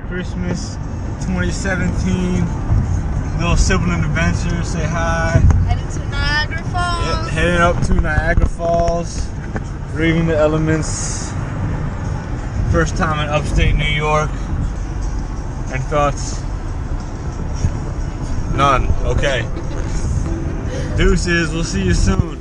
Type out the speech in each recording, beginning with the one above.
Christmas 2017. Little sibling adventure. Say hi. Headed to Niagara Falls. Yeah, heading up to Niagara Falls. Braving the elements. First time in upstate New York. And thoughts? None. Okay. Deuces. We'll see you soon.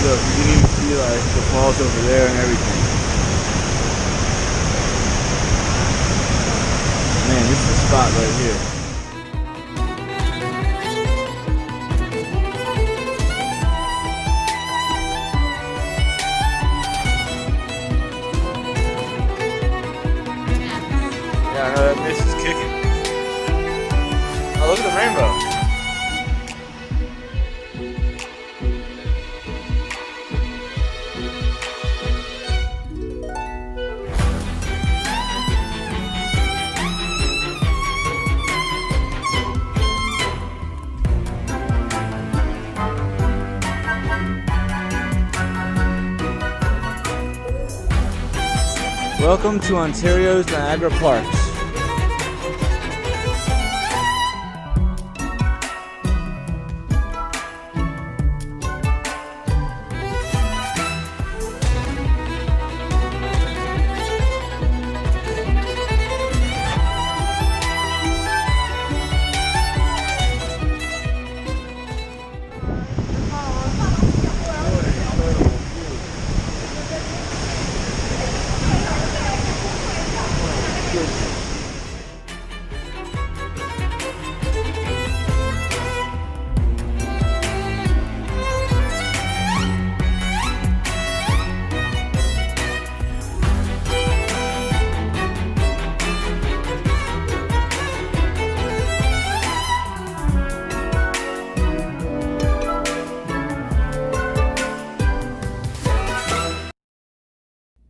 Look, you can even see like the falls over there and everything. Man, this is the spot right here. Yeah, I know that mist is kicking. Oh, look at the rainbow. Welcome to Ontario's Niagara Parks.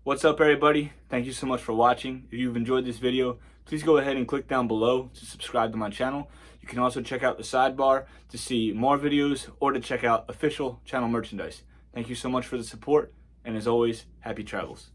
What's up, everybody? Thank you so much for watching. If you've enjoyed this video, please go ahead and click down below to subscribe to my channel. You can also check out the sidebar to see more videos or to check out official channel merchandise. Thank you so much for the support, and as always, happy travels.